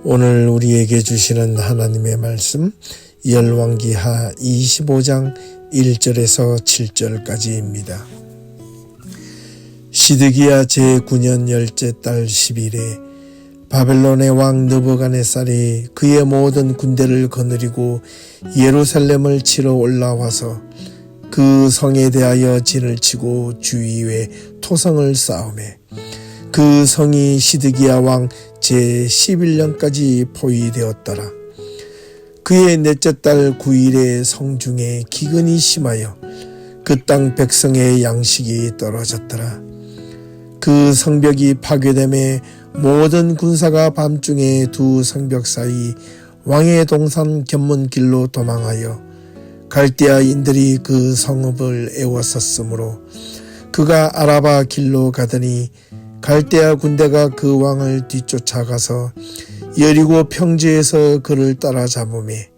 오늘 우리에게 주시는 하나님의 말씀 열왕기하 25장 1절에서 7절까지입니다. 시드기야 제9년 열째 달 10일에 바벨론의 왕 느부갓네살이 그의 모든 군대를 거느리고 예루살렘을 치러 올라와서 그 성에 대하여 진을 치고 주위에 토성을 쌓으매 그 성이 시드기야 왕 제11년까지 포위되었더라. 그의 넷째 달 9일에 성중에 기근이 심하여 그 땅 백성의 양식이 떨어졌더라. 그 성벽이 파괴됨에 모든 군사가 밤중에 두 성벽 사이 왕의 동산 견문길로 도망하여 갈대아인들이 그 성읍을 에워쌌으므로 그가 아라바 길로 가더니 갈대아 군대가 그 왕을 뒤쫓아가서 여리고 평지에서 그를 따라잡으매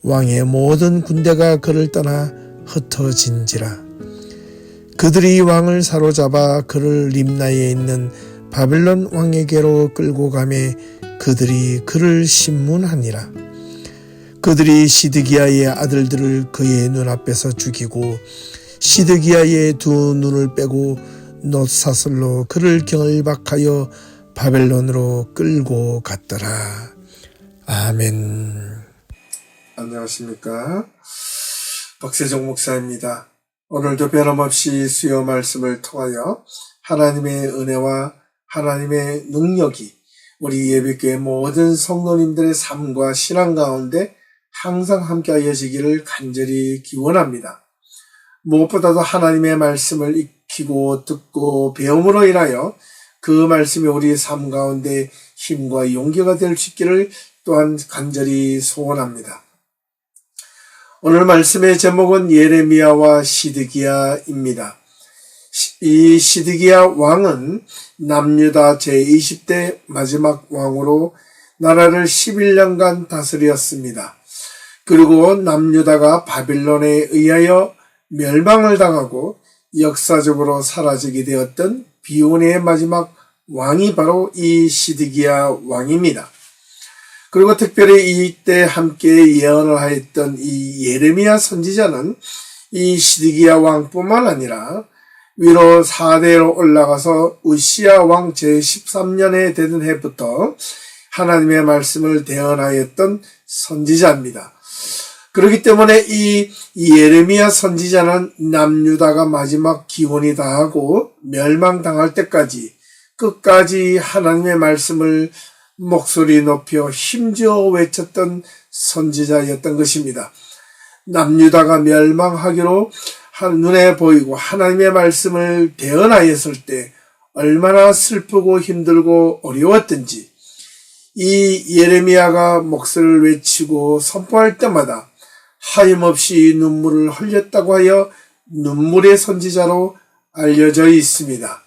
왕의 모든 군대가 그를 떠나 흩어진지라. 그들이 왕을 사로잡아 그를 림나에 있는 바벨론 왕에게로 끌고 가매 그들이 그를 신문하니라. 그들이 시드기야의 아들들을 그의 눈앞에서 죽이고 시드기야의 두 눈을 빼고 놋사슬로 그를 경을박하여 바벨론으로 끌고 갔더라. 아멘. 안녕하십니까? 박세종 목사입니다. 오늘도 변함없이 수요 말씀을 통하여 하나님의 은혜와 하나님의 능력이 우리 예배교회 모든 성도님들의 삶과 신앙 가운데 항상 함께하여지기를 간절히 기원합니다. 무엇보다도 하나님의 말씀을 익히고 듣고 배움으로 인하여 그 말씀이 우리 삶 가운데 힘과 용기가 될 수 있기를 또한 간절히 소원합니다. 오늘 말씀의 제목은 예레미야와 시드기야입니다. 이 시드기야 왕은 남유다 제20대 마지막 왕으로 나라를 11년간 다스렸습니다. 그리고 남유다가 바빌론에 의하여 멸망을 당하고 역사적으로 사라지게 되었던 비운의 마지막 왕이 바로 이 시드기야 왕입니다. 그리고 특별히 이때 함께 예언을 하였던 이 예레미야 선지자는 이 시드기야 왕뿐만 아니라 위로 4대로 올라가서 우시야 왕 제13년에 되던 해부터 하나님의 말씀을 대언하였던 선지자입니다. 그렇기 때문에 이 예레미야 선지자는 남유다가 마지막 기원이 다하고 멸망당할 때까지 끝까지 하나님의 말씀을 목소리 높여 힘주어 외쳤던 선지자였던 것입니다. 남유다가 멸망하기로 눈에 보이고 하나님의 말씀을 대언하였을 때 얼마나 슬프고 힘들고 어려웠던지 이 예레미야가 목소리를 외치고 선포할 때마다 하염없이 눈물을 흘렸다고 하여 눈물의 선지자로 알려져 있습니다.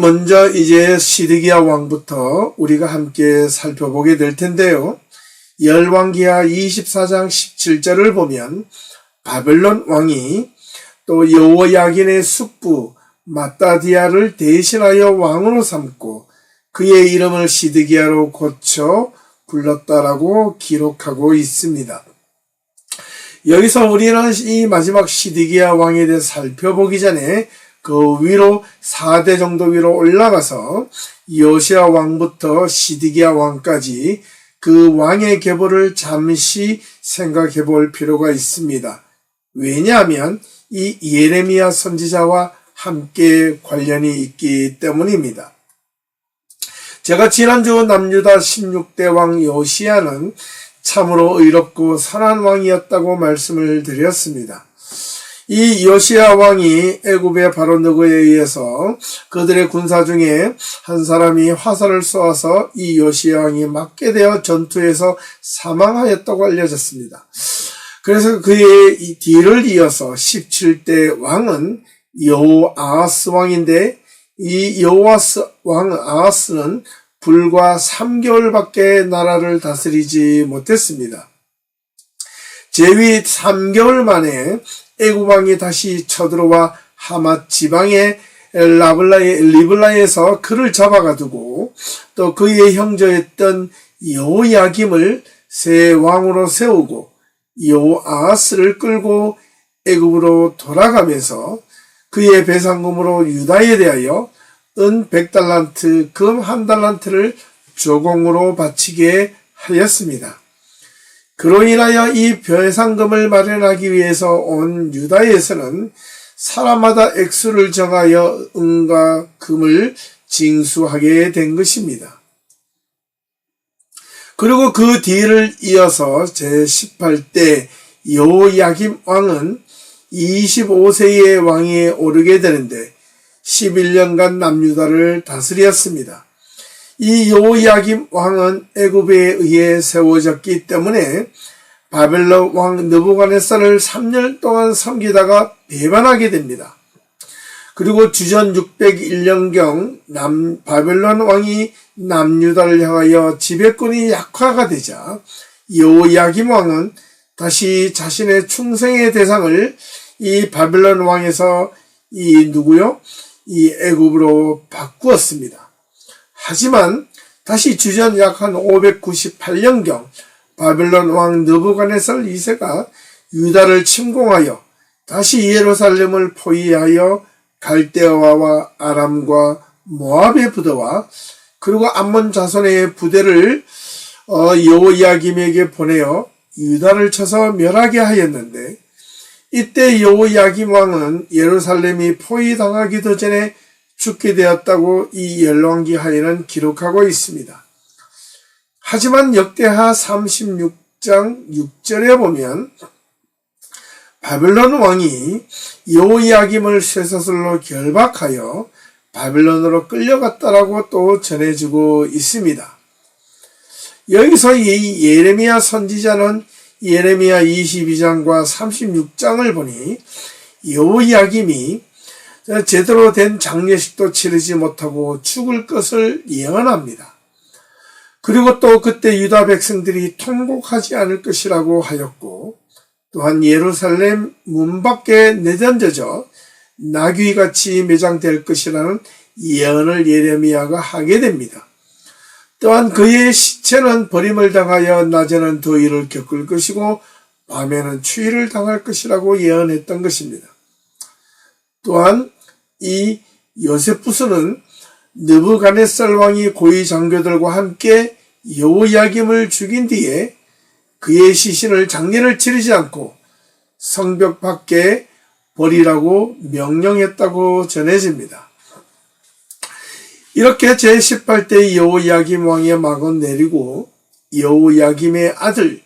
먼저 이제 시드기야 왕부터 우리가 함께 살펴보게 될 텐데요. 열왕기하 24장 17절을 보면 바벨론 왕이 또 여호야긴의 숙부 마따디아를 대신하여 왕으로 삼고 그의 이름을 시드기야로 고쳐 불렀다라고 기록하고 있습니다. 여기서 우리는 이 마지막 시드기야 왕에 대해 살펴보기 전에 그 위로 4대 정도 위로 올라가서 요시야 왕부터 시드기야 왕까지 그 왕의 계보를 잠시 생각해 볼 필요가 있습니다. 왜냐하면 이 예레미야 선지자와 함께 관련이 있기 때문입니다. 제가 지난주 남유다 16대 왕 요시야는 참으로 의롭고 선한 왕이었다고 말씀을 드렸습니다. 이 요시야 왕이 애굽의 바로 느고에 의해서 그들의 군사 중에 한 사람이 화살을 쏘아서 이 요시야 왕이 맞게 되어 전투에서 사망하였다고 알려졌습니다. 그래서 그의 이 뒤를 이어서 17대 왕은 여호아하스 왕인데 이 여호아하스 왕 아하스는 불과 3개월밖에 나라를 다스리지 못했습니다. 재위 3개월 만에 애굽 왕이 다시 쳐들어와 하맛 지방에 리블라에서 그를 잡아가두고 또 그의 형제였던 여호야김을 새 왕으로 세우고 여호아하스를 끌고 애굽으로 돌아가면서 그의 배상금으로 유다에 대하여 은 100달란트, 금 1달란트를 조공으로 바치게 하였습니다. 그로 인하여 이 배상금을 마련하기 위해서 온 유다에서는 사람마다 액수를 정하여 은과 금을 징수하게 된 것입니다. 그리고 그 뒤를 이어서 제18대 여호야김 왕은 25세의 왕위에 오르게 되는데 11년간 남유다를 다스렸습니다. 이 여호야김 왕은 애굽에 의해 세워졌기 때문에 바벨론 왕 느부갓네살을 3년 동안 섬기다가 배반하게 됩니다. 그리고 주전 601년경 바벨론 왕이 남유다를 향하여 지배권이 약화가 되자 여호야김 왕은 다시 자신의 충성의 대상을 이 바벨론 왕에서 이 애굽으로 바꾸었습니다. 하지만 다시 주전 약 한 598년경 바벨론 왕 느부갓네살 2세가 유다를 침공하여 다시 예루살렘을 포위하여 갈대아와 아람과 모압의 부대와 그리고 암몬 자손의 부대를 여호야김에게 보내어 유다를 쳐서 멸하게 하였는데 이때 여호야김 왕은 예루살렘이 포위당하기도 전에 죽게 되었다고 이 열왕기 하에는 기록하고 있습니다. 하지만 역대하 36장 6절에 보면 바벨론 왕이 여호야김을 쇠사슬로 결박하여 바벨론으로 끌려갔다라고 또 전해지고 있습니다. 여기서 이 예레미야 선지자는 예레미야 22장과 36장을 보니 여호야김이 제대로 된 장례식도 치르지 못하고 죽을 것을 예언합니다. 그리고 또 그때 유다 백성들이 통곡하지 않을 것이라고 하였고 또한 예루살렘 문 밖에 내던져져 나귀같이 매장될 것이라는 예언을 예레미야가 하게 됩니다. 또한 그의 시체는 버림을 당하여 낮에는 더위를 겪을 것이고 밤에는 추위를 당할 것이라고 예언했던 것입니다. 또한 이 요세푸스는 느부갓네살 왕이 고위 장교들과 함께 여호야김을 죽인 뒤에 그의 시신을 장례를 치르지 않고 성벽 밖에 버리라고 명령했다고 전해집니다. 이렇게 제18대 여호야김 왕의 막은 내리고 여호야김의 아들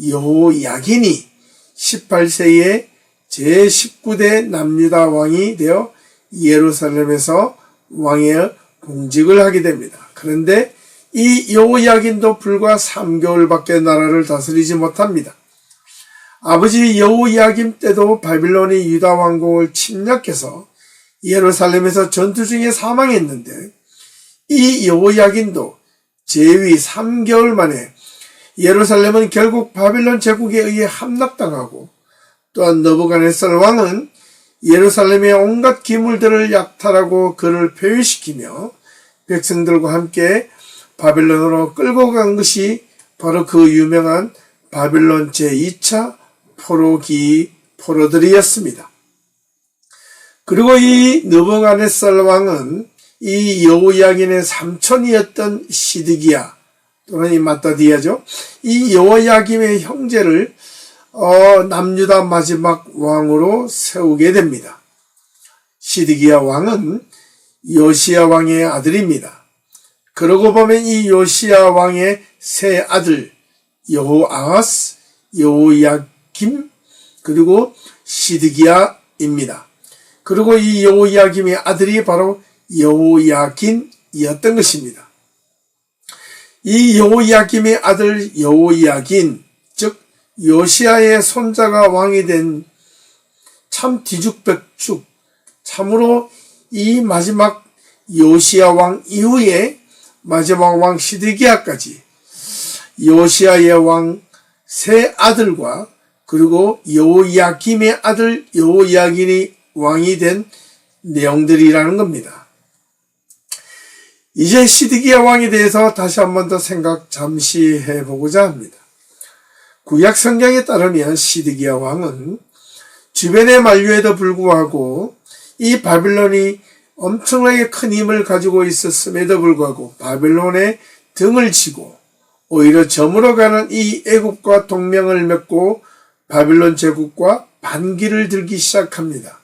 여호야긴이 18세에 제19대 남유다 왕이 되어 예루살렘에서 왕의 공직을 하게 됩니다. 그런데 이 여호야긴도 불과 3개월밖에 나라를 다스리지 못합니다. 아버지 여호야김 때도 바빌론이 유다 왕국을 침략해서 예루살렘에서 전투 중에 사망했는데 이 여호야긴도 재위 3개월 만에 예루살렘은 결국 바빌론 제국에 의해 함락당하고 또한 느부갓네살 왕은 예루살렘의 온갖 기물들을 약탈하고 그를 폐위시키며 백성들과 함께 바빌론으로 끌고 간 것이 바로 그 유명한 바빌론 제2차 포로들이었습니다. 그리고 이 느부갓네살 왕은 이 여호야긴의 삼촌이었던 시드기야 또는 이 마따디아죠. 이 여호야김의 형제를 남유다 마지막 왕으로 세우게 됩니다. 시드기야 왕은 요시야 왕의 아들입니다. 그러고 보면 이 요시야 왕의 세 아들 여호아하스, 여호야김 그리고 시드기야입니다. 그리고 이 여호야김의 아들이 바로 여호야긴이었던 것입니다. 이 여호야김의 아들 여호야긴 즉 요시야의 손자가 왕이 된 참 뒤죽박죽 참으로 이 마지막 요시야 왕 이후에 마지막 왕 시드기야까지 요시야의 왕 세 아들과 그리고 여호야김의 아들 여호야긴이 왕이 된 내용들이라는 겁니다. 이제 시드기야 왕에 대해서 다시 한 번 더 생각 잠시 해보고자 합니다. 구약 성경에 따르면 시드기야 왕은 주변의 만류에도 불구하고 이 바빌론이 엄청나게 큰 힘을 가지고 있었음에도 불구하고 바빌론에 등을 치고 오히려 저물어가는 이 애굽과 동맹을 맺고 바빌론 제국과 반기를 들기 시작합니다.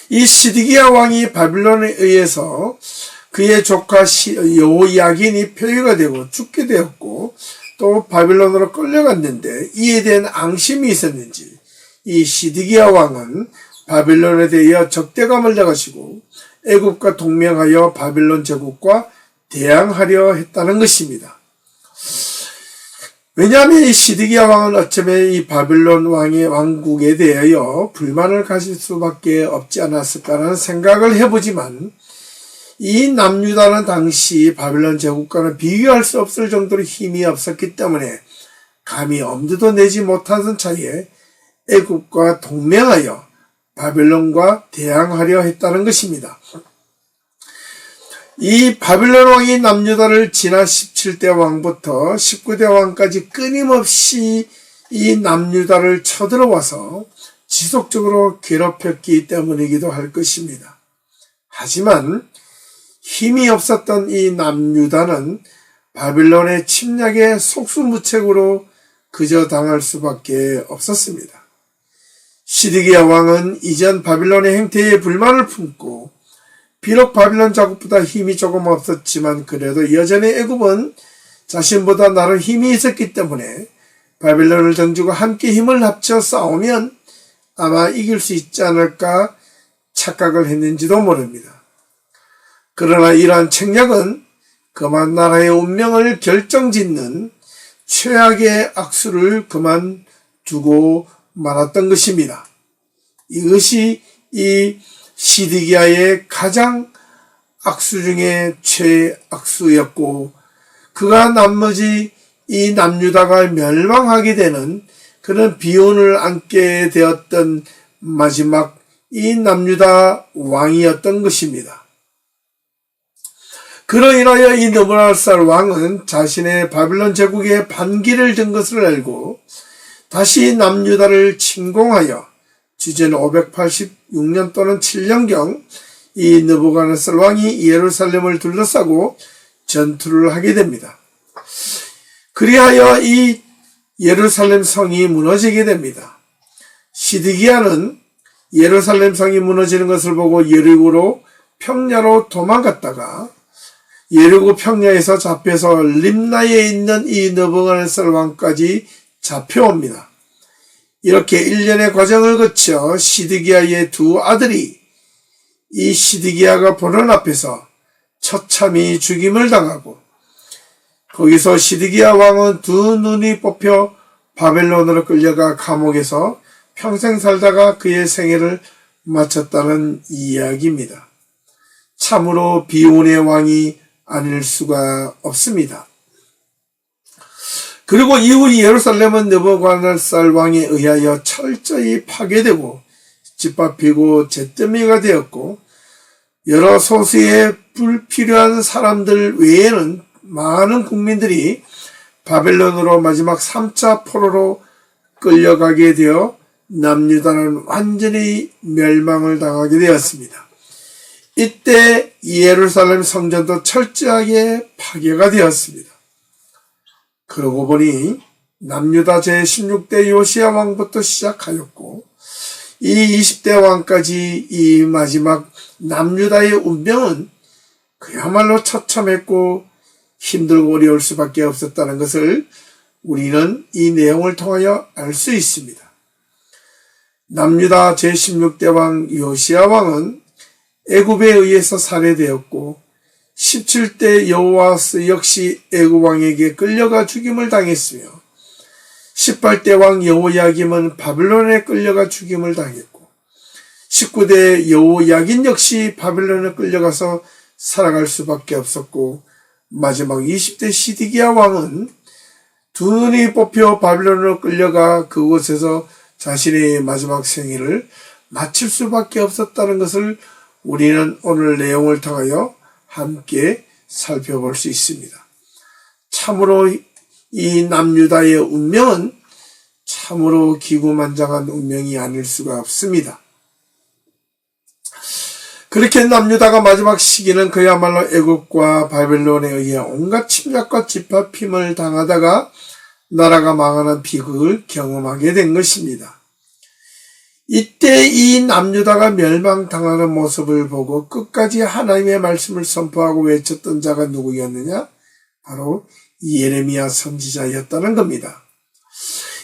이 시드기야 왕이 바빌론에 의해서 그의 조카 여호야긴이 폐위가 되고 죽게 되었고 또 바빌론으로 끌려갔는데 이에 대한 앙심이 있었는지 이 시드기야 왕은 바빌론에 대하여 적대감을 내가지고 애굽과 동맹하여 바빌론 제국과 대항하려 했다는 것입니다. 왜냐하면 이 시드기야 왕은 어쩌면 이 바빌론 왕의 왕국에 대하여 불만을 가질 수밖에 없지 않았을까라는 생각을 해보지만 이 남유다는 당시 바빌론 제국과는 비교할 수 없을 정도로 힘이 없었기 때문에 감히 엄두도 내지 못하던 차에 애굽과 동맹하여 바빌론과 대항하려 했다는 것입니다. 이 바빌론 왕이 남유다를 지난 17대 왕부터 19대 왕까지 끊임없이 이 남유다를 쳐들어와서 지속적으로 괴롭혔기 때문이기도 할 것입니다. 하지만 힘이 없었던 이 남유다는 바빌론의 침략에 속수무책으로 그저 당할 수밖에 없었습니다. 시드기야 왕은 이전 바빌론의 행태에 불만을 품고 비록 바빌론 자국보다 힘이 조금 없었지만 그래도 여전히 애굽은 자신보다 나름 힘이 있었기 때문에 바빌론을 던지고 함께 힘을 합쳐 싸우면 아마 이길 수 있지 않을까 착각을 했는지도 모릅니다. 그러나 이러한 책략은 그만 나라의 운명을 결정짓는 최악의 악수를 그만두고 말았던 것입니다. 이것이 이 시드기야의 가장 악수 중에 최악수였고 그가 나머지 이 남유다가 멸망하게 되는 그런 비운을 안게 되었던 마지막 이 남유다 왕이었던 것입니다. 그로 인하여 이 느부갓네살 왕은 자신의 바빌론 제국에 반기를 든 것을 알고 다시 남유다를 침공하여 주전 586년 또는 7년경 이 느부갓네살 왕이 예루살렘을 둘러싸고 전투를 하게 됩니다. 그리하여 이 예루살렘 성이 무너지게 됩니다. 시드기야는 예루살렘 성이 무너지는 것을 보고 여리고로 평야로 도망갔다가 여리고 평야에서 잡혀서 림나에 있는 이 느부갓네살 왕까지 잡혀옵니다. 이렇게 1년의 과정을 거쳐 시드기야의 두 아들이 이 시드기야가 보는 앞에서 처참히 죽임을 당하고 거기서 시드기야 왕은 두 눈이 뽑혀 바벨론으로 끌려가 감옥에서 평생 살다가 그의 생애를 마쳤다는 이야기입니다. 참으로 비운의 왕이 아닐 수가 없습니다. 그리고 이후 예루살렘은 느부갓네살 왕에 의하여 철저히 파괴되고 짓밟히고 잿더미가 되었고 여러 소수의 불필요한 사람들 외에는 많은 국민들이 바벨론으로 마지막 3차 포로로 끌려가게 되어 남유다는 완전히 멸망을 당하게 되었습니다. 이때 예루살렘 성전도 철저하게 파괴가 되었습니다. 그러고 보니 남유다 제16대 요시야 왕부터 시작하였고 이 20대 왕까지 이 마지막 남유다의 운명은 그야말로 처참했고 힘들고 어려울 수밖에 없었다는 것을 우리는 이 내용을 통하여 알 수 있습니다. 남유다 제16대 왕 요시야 왕은 애굽에 의해서 살해되었고 17대 여호아스 역시 애굽 왕에게 끌려가 죽임을 당했으며 18대 왕 여호야김은 바빌론에 끌려가 죽임을 당했고 19대 여호야긴 역시 바빌론에 끌려가서 살아갈 수밖에 없었고 마지막 20대 시드기야 왕은 두 눈이 뽑혀 바빌론으로 끌려가 그곳에서 자신의 마지막 생애를 마칠 수밖에 없었다는 것을 우리는 오늘 내용을 통하여 함께 살펴볼 수 있습니다. 참으로 이 남유다의 운명은 참으로 기구만장한 운명이 아닐 수가 없습니다. 그렇게 남유다가 마지막 시기는 그야말로 애굽과 바벨론에 의해 온갖 침략과 짓밟힘을 당하다가 나라가 망하는 비극을 경험하게 된 것입니다. 이때 이 남유다가 멸망당하는 모습을 보고 끝까지 하나님의 말씀을 선포하고 외쳤던 자가 누구였느냐? 바로 예레미야 선지자였다는 겁니다.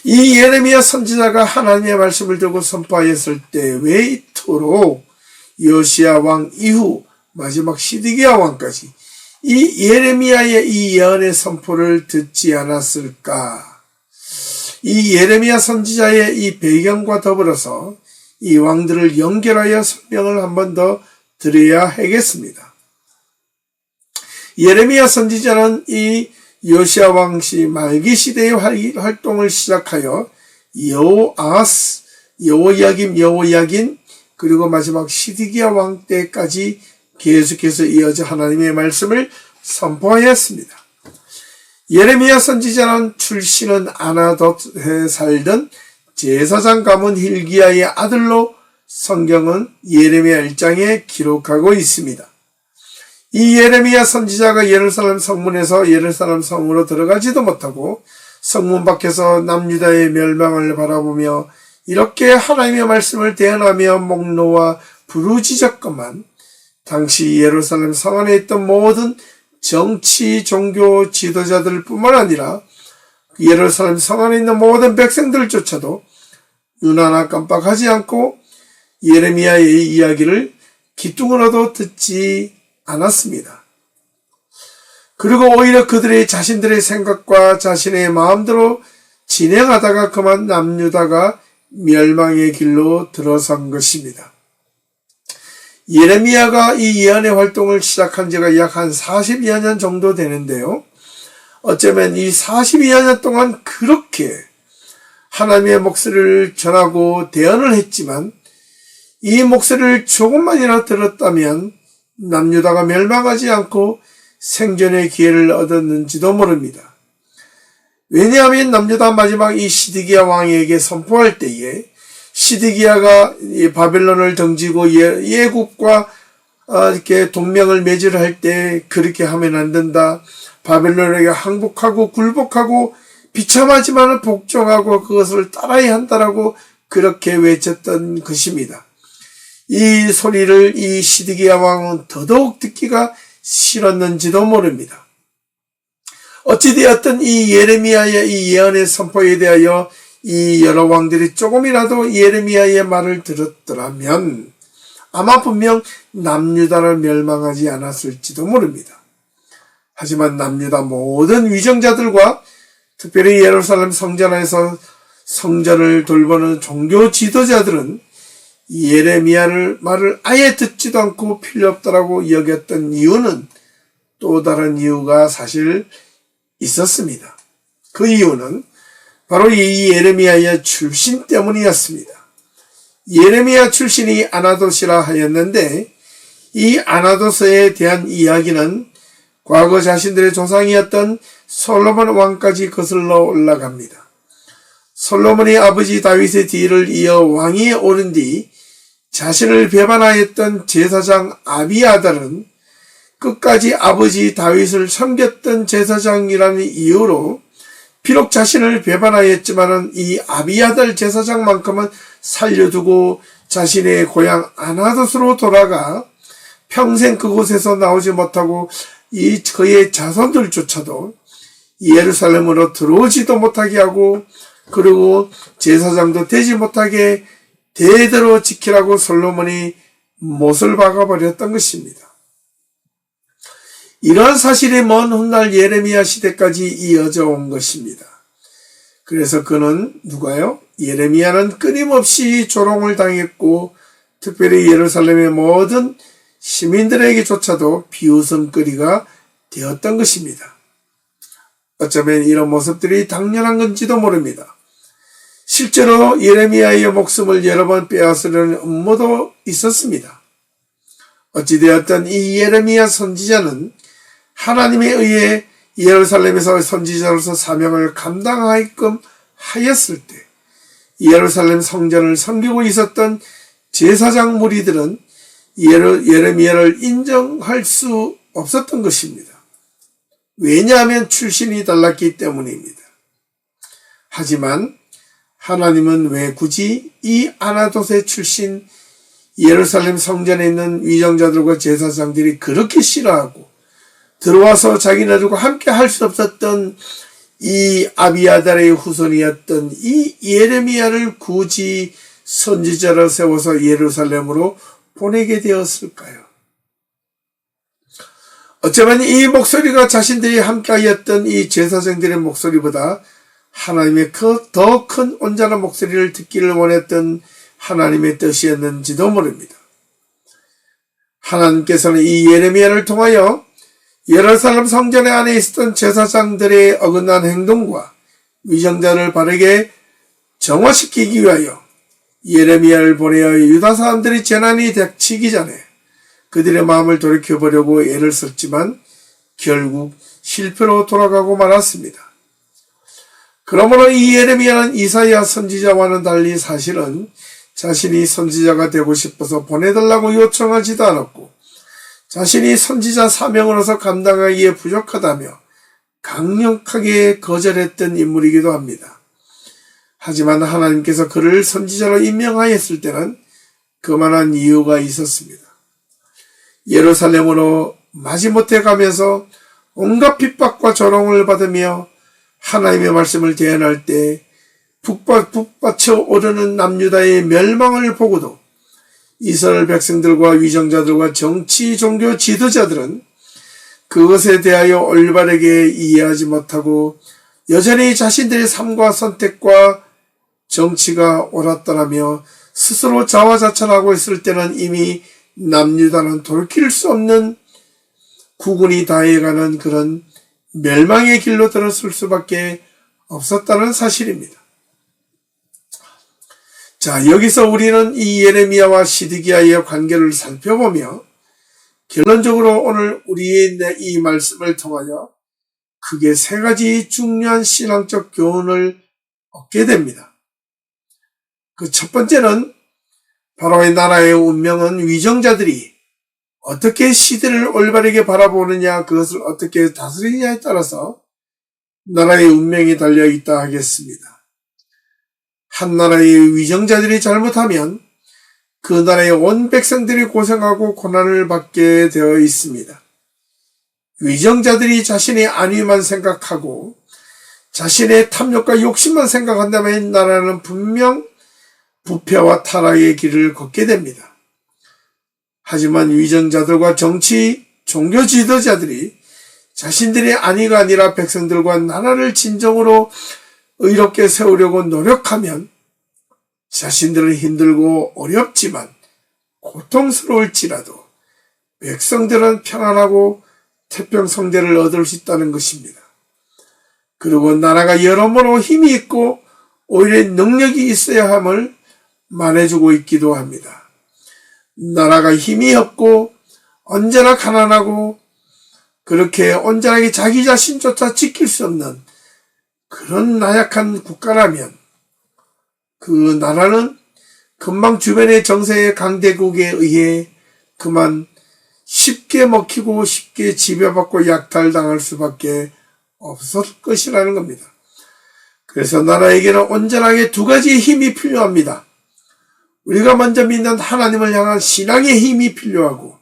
이 예레미야 선지자가 하나님의 말씀을 들고 선포하였을 때 왜 이토록 요시야 왕 이후 마지막 시드기야 왕까지 이 예레미야의 이 예언의 선포를 듣지 않았을까? 이 예레미야 선지자의 이 배경과 더불어서 이 왕들을 연결하여 설명을 한 번 더 드려야 하겠습니다. 예레미야 선지자는 이 요시야 왕시 말기 시대의 활동을 시작하여 여호아하스, 여호야긴, 그리고 마지막 시드기야 왕 때까지 계속해서 이어져 하나님의 말씀을 선포하였습니다. 예레미야 선지자는 출신은 아나돗에 살던 제사장 가문 hil기야의 아들로 성경은 예레미야 1장에 기록하고 있습니다. 이 예레미야 선지자가 예루살렘 성문에서 예루살렘 성으로 들어가지도 못하고 성문 밖에서 남유다의 멸망을 바라보며 이렇게 하나님의 말씀을 대언하며 목 놓아 부르짖었건만 당시 예루살렘 성 안에 있던 모든 정치, 종교 지도자들 뿐만 아니라 예루살렘 성 안에 있는 모든 백성들조차도 눈 하나 깜빡하지 않고 예레미야의 이야기를 귀뚱으로도 듣지 않았습니다. 그리고 오히려 그들의 자신들의 생각과 자신의 마음대로 진행하다가 그만 남유다가 멸망의 길로 들어선 것입니다. 예레미야가 이 예언의 활동을 시작한 지가 약 한 40여 년 정도 되는데요. 어쩌면 이 42여 년 동안 그렇게 하나님의 목소리를 전하고 대언을 했지만 이 목소리를 조금만이라도 들었다면 남유다가 멸망하지 않고 생존의 기회를 얻었는지도 모릅니다. 왜냐하면 남유다 마지막 이 시드기야 왕에게 선포할 때에 시드기야가 바벨론을 등지고 예굽과 이렇게 동맹을 맺으려 할 때 그렇게 하면 안 된다. 바벨론에게 항복하고 굴복하고 비참하지만 복종하고 그것을 따라야 한다라고 그렇게 외쳤던 것입니다. 이 소리를 이 시드기야 왕은 더더욱 듣기가 싫었는지도 모릅니다. 어찌되었든 이 예레미야의 이 예언의 선포에 대하여 이 여러 왕들이 조금이라도 예레미야의 말을 들었더라면 아마 분명 남유다를 멸망하지 않았을지도 모릅니다. 하지만 남유다 모든 위정자들과 특별히 예루살렘 성전 안에서 성전을 돌보는 종교 지도자들은 예레미야를 말을 아예 듣지도 않고 필요 없다라고 여겼던 이유는 또 다른 이유가 사실 있었습니다. 그 이유는 바로 이 예레미야의 출신 때문이었습니다. 예레미야 출신이 아나돗이라 하였는데 이 아나돗에 대한 이야기는 과거 자신들의 조상이었던 솔로몬 왕까지 거슬러 올라갑니다. 솔로몬의 아버지 다윗의 뒤를 이어 왕위에 오른 뒤 자신을 배반하였던 제사장 아비아달은 끝까지 아버지 다윗을 섬겼던 제사장이라는 이유로 비록 자신을 배반하였지만 이 아비아달 제사장만큼은 살려두고 자신의 고향 아나돗으로 돌아가 평생 그곳에서 나오지 못하고 그의 자손들조차도 예루살렘으로 들어오지도 못하게 하고 그리고 제사장도 되지 못하게 대대로 지키라고 솔로몬이 못을 박아버렸던 것입니다. 이러한 사실이 먼 훗날 예레미야 시대까지 이어져 온 것입니다. 그래서 그는 누가요? 예레미야는 끊임없이 조롱을 당했고 특별히 예루살렘의 모든 시민들에게조차도 비웃음거리가 되었던 것입니다. 어쩌면 이런 모습들이 당연한 건지도 모릅니다. 실제로 예레미야의 목숨을 여러 번 빼앗으려는 음모도 있었습니다. 어찌되었든 이 예레미야 선지자는 하나님에 의해 예루살렘에서 선지자로서 사명을 감당하게끔 하였을 때 예루살렘 성전을 섬기고 있었던 제사장 무리들은 예레미야를 인정할 수 없었던 것입니다. 왜냐하면 출신이 달랐기 때문입니다. 하지만 하나님은 왜 굳이 이 아나돗의 출신 예루살렘 성전에 있는 위정자들과 제사장들이 그렇게 싫어하고 들어와서 자기네들과 함께 할 수 없었던 이 아비아달의 후손이었던 이 예레미야를 굳이 선지자로 세워서 예루살렘으로 보내게 되었을까요? 어쩌면 이 목소리가 자신들이 함께하였던 이 제사장들의 목소리보다 하나님의 더 큰 온전한 목소리를 듣기를 원했던 하나님의 뜻이었는지도 모릅니다. 하나님께서는 이 예레미야를 통하여 예루살렘 성전 안에 있었던 제사장들의 어긋난 행동과 위정자를 바르게 정화시키기 위하여 예레미야를 보내어 유다 사람들이 재난이 닥치기 전에 그들의 마음을 돌이켜보려고 애를 썼지만 결국 실패로 돌아가고 말았습니다. 그러므로 이 예레미야는 이사야 선지자와는 달리 사실은 자신이 선지자가 되고 싶어서 보내달라고 요청하지도 않았고 자신이 선지자 사명으로서 감당하기에 부족하다며 강력하게 거절했던 인물이기도 합니다. 하지만 하나님께서 그를 선지자로 임명하였을 때는 그만한 이유가 있었습니다. 예루살렘으로 마지못해 가면서 온갖 핍박과 조롱을 받으며 하나님의 말씀을 대언할 때 북받쳐 오르는 남유다의 멸망을 보고도 이스라엘 백성들과 위정자들과 정치 종교 지도자들은 그것에 대하여 올바르게 이해하지 못하고 여전히 자신들의 삶과 선택과 정치가 옳았다라며 스스로 자화자찬하고 있을 때는 이미 남유다는 돌이킬 수 없는 국운이 다해가는 그런 멸망의 길로 들었을 수밖에 없었다는 사실입니다. 자, 여기서 우리는 이 예레미야와 시드기야의 관계를 살펴보며 결론적으로 오늘 우리의 이 말씀을 통하여 크게 세 가지 중요한 신앙적 교훈을 얻게 됩니다. 그 첫 번째는 바로 이 나라의 운명은 위정자들이 어떻게 시대를 올바르게 바라보느냐, 그것을 어떻게 다스리느냐에 따라서 나라의 운명이 달려있다 하겠습니다. 한 나라의 위정자들이 잘못하면 그 나라의 온 백성들이 고생하고 고난을 받게 되어 있습니다. 위정자들이 자신의 안위만 생각하고 자신의 탐욕과 욕심만 생각한다면 나라는 분명 부패와 타락의 길을 걷게 됩니다. 하지만 위정자들과 정치, 종교 지도자들이 자신들의 안위가 아니라 백성들과 나라를 진정으로 의롭게 세우려고 노력하면 자신들은 힘들고 어렵지만 고통스러울지라도 백성들은 평안하고 태평성대를 얻을 수 있다는 것입니다. 그리고 나라가 여러모로 힘이 있고 오히려 능력이 있어야 함을 말해주고 있기도 합니다. 나라가 힘이 없고 언제나 가난하고 그렇게 온전하게 자기 자신조차 지킬 수 없는 그런 나약한 국가라면 그 나라는 금방 주변의 정세의 강대국에 의해 그만 쉽게 먹히고 쉽게 지배받고 약탈당할 수밖에 없을 것이라는 겁니다. 그래서 나라에게는 온전하게 두 가지의 힘이 필요합니다. 우리가 먼저 믿는 하나님을 향한 신앙의 힘이 필요하고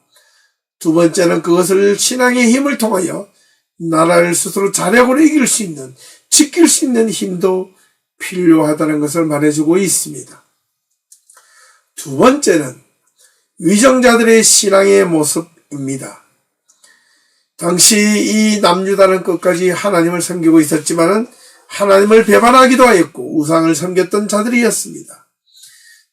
두 번째는 그것을 신앙의 힘을 통하여 나라를 스스로 자력으로 이길 수 있는, 지킬 수 있는 힘도 필요하다는 것을 말해주고 있습니다. 두 번째는 위정자들의 신앙의 모습입니다. 당시 이 남유다는 끝까지 하나님을 섬기고 있었지만은 하나님을 배반하기도 하였고 우상을 섬겼던 자들이었습니다.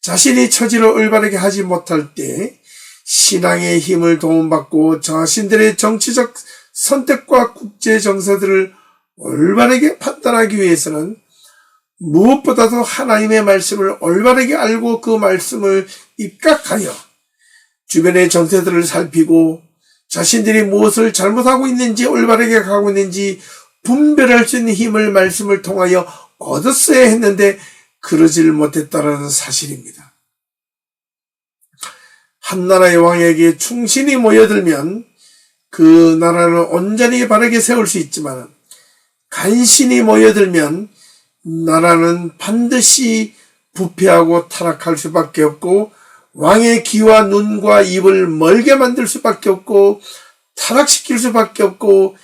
자신이 처지를 올바르게 하지 못할 때 신앙의 힘을 도움받고 자신들의 정치적 선택과 국제 정세들을 올바르게 판단하기 위해서는 무엇보다도 하나님의 말씀을 올바르게 알고 그 말씀을 입각하여 주변의 정세들을 살피고 자신들이 무엇을 잘못하고 있는지 올바르게 가고 있는지 분별할 수 있는 힘을 말씀을 통하여 얻었어야 했는데 그러질 못했다는 사실입니다. 한 나라의 왕에게 충신이 모여들면 그 나라를 온전히 바르게 세울 수 있지만 간신히 모여들면 나라는 반드시 부패하고 타락할 수밖에 없고 왕의 귀와 눈과 입을 멀게 만들 수밖에 없고 타락시킬 수밖에 없고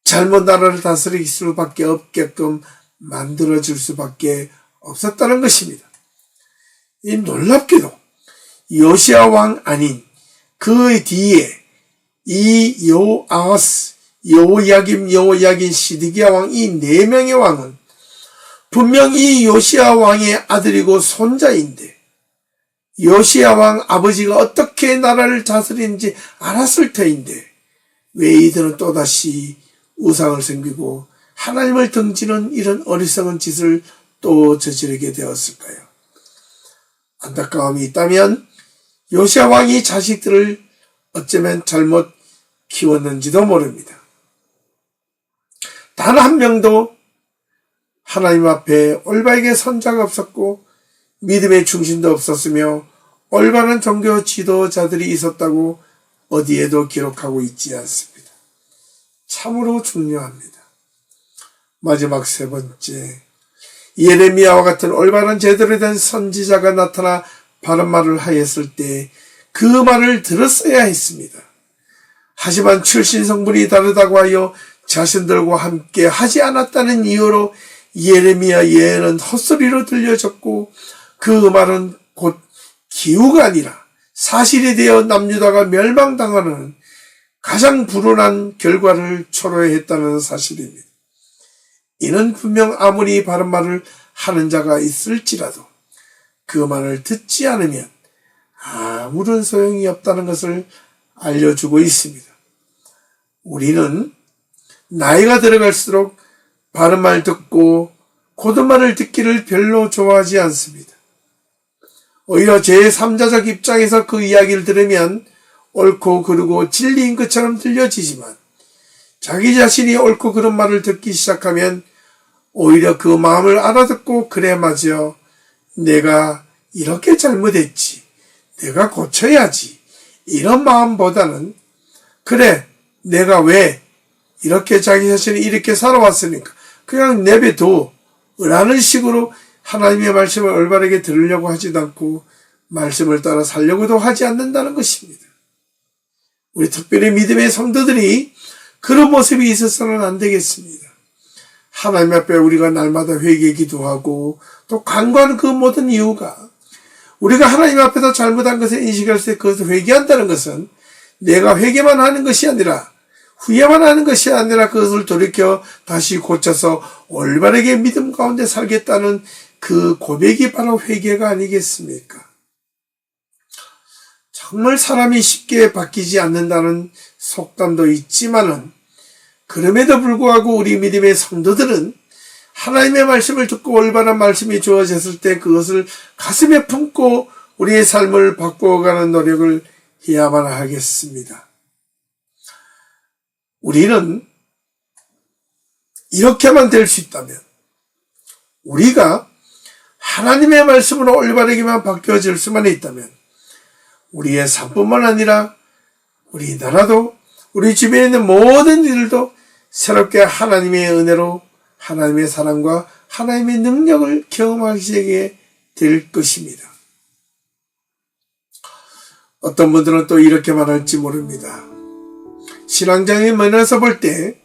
잘못 나라를 다스릴 수밖에 없게끔 만들어질 수밖에 없었다는 것입니다. 이 놀랍게도 요시야 왕 아닌 그 뒤에 이 요아스, 여호야김, 시드기야 왕 이 네 명의 왕은 분명 이 요시야 왕의 아들이고 손자인데 요시야 왕 아버지가 어떻게 나라를 다스리는지 알았을 터인데 왜 이들은 또다시 우상을 섬기고 하나님을 등지는 이런 어리석은 짓을 또 저지르게 되었을까요? 안타까움이 있다면 요시야 왕이 자식들을 어쩌면 잘못 키웠는지도 모릅니다. 단 한 명도 하나님 앞에 올바르게 선자가 없었고 믿음의 중심도 없었으며 올바른 종교 지도자들이 있었다고 어디에도 기록하고 있지 않습니다. 참으로 중요합니다. 마지막 세 번째, 예레미야와 같은 올바른 제대로 된 선지자가 나타나 바른 말을 하였을 때 그 말을 들었어야 했습니다. 하지만 출신 성분이 다르다고 하여 자신들과 함께 하지 않았다는 이유로 예레미야 예언은 헛소리로 들려졌고 그 말은 곧 기우가 아니라 사실이 되어 남유다가 멸망당하는 가장 불운한 결과를 초래해 했다는 사실입니다. 이는 분명 아무리 바른 말을 하는 자가 있을지라도 그 말을 듣지 않으면 아무런 소용이 없다는 것을 알려주고 있습니다. 우리는 나이가 들어갈수록 바른 말 듣고 고든 말을 듣기를 별로 좋아하지 않습니다. 오히려 제3자적 입장에서 그 이야기를 들으면 옳고 그르고 진리인 것처럼 들려지지만 자기 자신이 옳고 그른 말을 듣기 시작하면 오히려 그 마음을 알아듣고 그래 맞아 내가 이렇게 잘못했지 내가 고쳐야지 이런 마음보다는 그래 내가 왜 이렇게 자기 자신이 이렇게 살아왔으니까 그냥 내버려 라는 식으로 하나님의 말씀을 올바르게 들으려고 하지도 않고 말씀을 따라 살려고도 하지 않는다는 것입니다. 우리 특별히 믿음의 성도들이 그런 모습이 있어서는 안 되겠습니다. 하나님 앞에 우리가 날마다 회개 기도하고 또 간구하는 그 모든 이유가 우리가 하나님 앞에서 잘못한 것을 인식할 때 그것을 회개한다는 것은 내가 회개만 하는 것이 아니라 후회만 하는 것이 아니라 그것을 돌이켜 다시 고쳐서 올바르게 믿음 가운데 살겠다는 그 고백이 바로 회개가 아니겠습니까? 정말 사람이 쉽게 바뀌지 않는다는 속담도 있지만은 그럼에도 불구하고 우리 믿음의 성도들은 하나님의 말씀을 듣고 올바른 말씀이 주어졌을 때 그것을 가슴에 품고 우리의 삶을 바꾸어가는 노력을 해야만 하겠습니다. 우리는 이렇게만 될 수 있다면 우리가 하나님의 말씀으로 올바르게만 바뀌어질 수만 있다면 우리의 삶뿐만 아니라 우리 나라도 우리 주변에 있는 모든 일들도 새롭게 하나님의 은혜로 하나님의 사랑과 하나님의 능력을 경험하시게 될 것입니다. 어떤 분들은 또 이렇게 말할지 모릅니다. 신앙적인 면에서 볼 때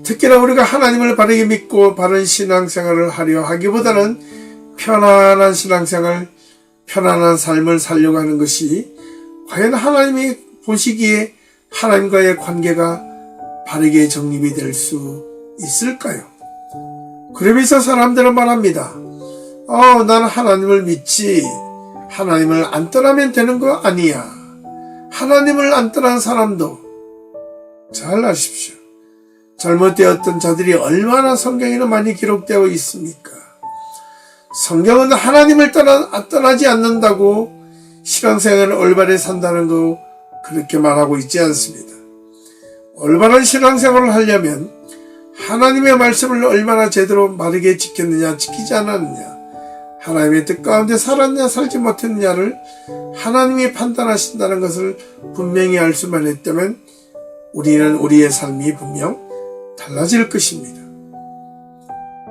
특히나 우리가 하나님을 바르게 믿고 바른 신앙생활을 하려 하기보다는 편안한 신앙생활, 편안한 삶을 살려고 하는 것이 과연 하나님이 보시기에 하나님과의 관계가 바르게 정립이 될 수 있을까요? 그러면서 사람들은 말합니다. 나는 하나님을 믿지 하나님을 안 떠나면 되는 거 아니야. 하나님을 안 떠난 사람도 잘 아십시오. 잘못되었던 자들이 얼마나 성경에는 많이 기록되어 있습니까? 성경은 하나님을 떠나지 않는다고 신앙생활을 올바르게 산다는 거 그렇게 말하고 있지 않습니다. 올바른 신앙생활을 하려면 하나님의 말씀을 얼마나 제대로 바르게 지켰느냐 지키지 않았느냐, 하나님의 뜻 가운데 살았냐 살지 못했느냐를 하나님이 판단하신다는 것을 분명히 알 수만 있다면 우리는 우리의 삶이 분명 달라질 것입니다.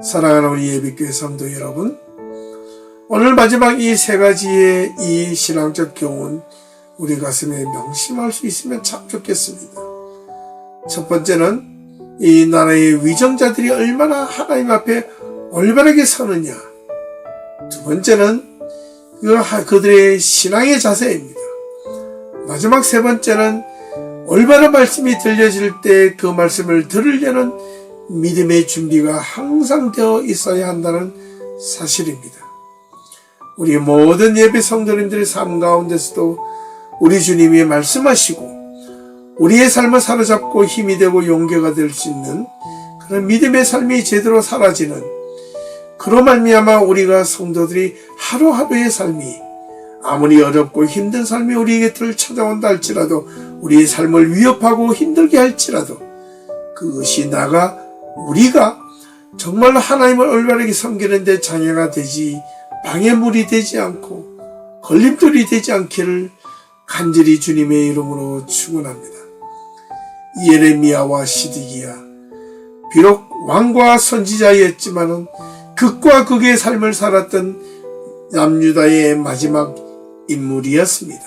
사랑하는 우리 예비교회 성도 여러분, 오늘 마지막 이 세 가지의 이 신앙적 교훈 우리 가슴에 명심할 수 있으면 참 좋겠습니다. 첫 번째는 이 나라의 위정자들이 얼마나 하나님 앞에 올바르게 서느냐, 두 번째는 그들의 신앙의 자세입니다. 마지막 세 번째는 올바른 말씀이 들려질 때 그 말씀을 들으려는 믿음의 준비가 항상 되어 있어야 한다는 사실입니다. 우리 모든 예배 성도님들의 삶 가운데서도 우리 주님이 말씀하시고 우리의 삶을 사로잡고 힘이 되고 용기가 될 수 있는 그런 믿음의 삶이 제대로 사라지는, 그로 말미암아 우리가 성도들이 하루하루의 삶이 아무리 어렵고 힘든 삶이 우리 곁을 찾아온다 할지라도, 우리의 삶을 위협하고 힘들게 할지라도 그것이 우리가 정말로 하나님을 올바르게 섬기는 데 장애가 되지, 방해물이 되지 않고 걸림돌이 되지 않기를 간절히 주님의 이름으로 축원합니다. 예레미야와 시드기야, 비록 왕과 선지자였지만은 극과 극의 삶을 살았던 남유다의 마지막 인물이었습니다.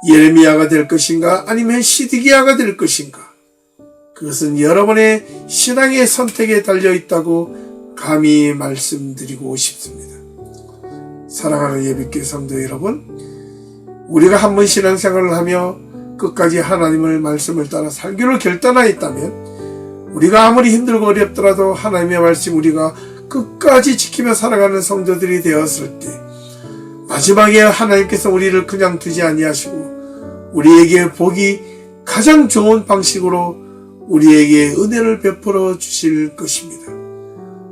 예레미야가 될 것인가 아니면 시드기야가 될 것인가, 그것은 여러분의 신앙의 선택에 달려있다고 감히 말씀드리고 싶습니다. 사랑하는 예비교회 성도 여러분, 우리가 한번 신앙생활을 하며 끝까지 하나님의 말씀을 따라 살기로 결단하였다면, 우리가 아무리 힘들고 어렵더라도 하나님의 말씀 우리가 끝까지 지키며 살아가는 성도들이 되었을 때 마지막에 하나님께서 우리를 그냥 두지 아니하시고 우리에게 복이 가장 좋은 방식으로 우리에게 은혜를 베풀어 주실 것입니다.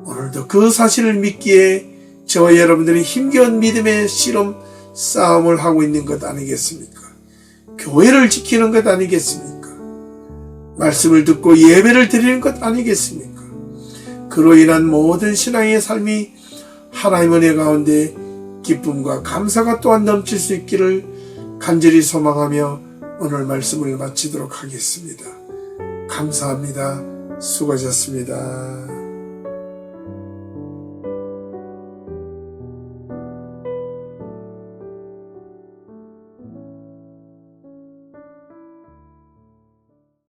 오늘도 그 사실을 믿기에 저와 여러분들이 힘겨운 믿음의 실험 싸움을 하고 있는 것 아니겠습니까? 교회를 지키는 것 아니겠습니까? 말씀을 듣고 예배를 드리는 것 아니겠습니까? 그로 인한 모든 신앙의 삶이 하나님의 은혜 가운데 기쁨과 감사가 또한 넘칠 수 있기를 간절히 소망하며 오늘 말씀을 마치도록 하겠습니다. 감사합니다. 수고하셨습니다.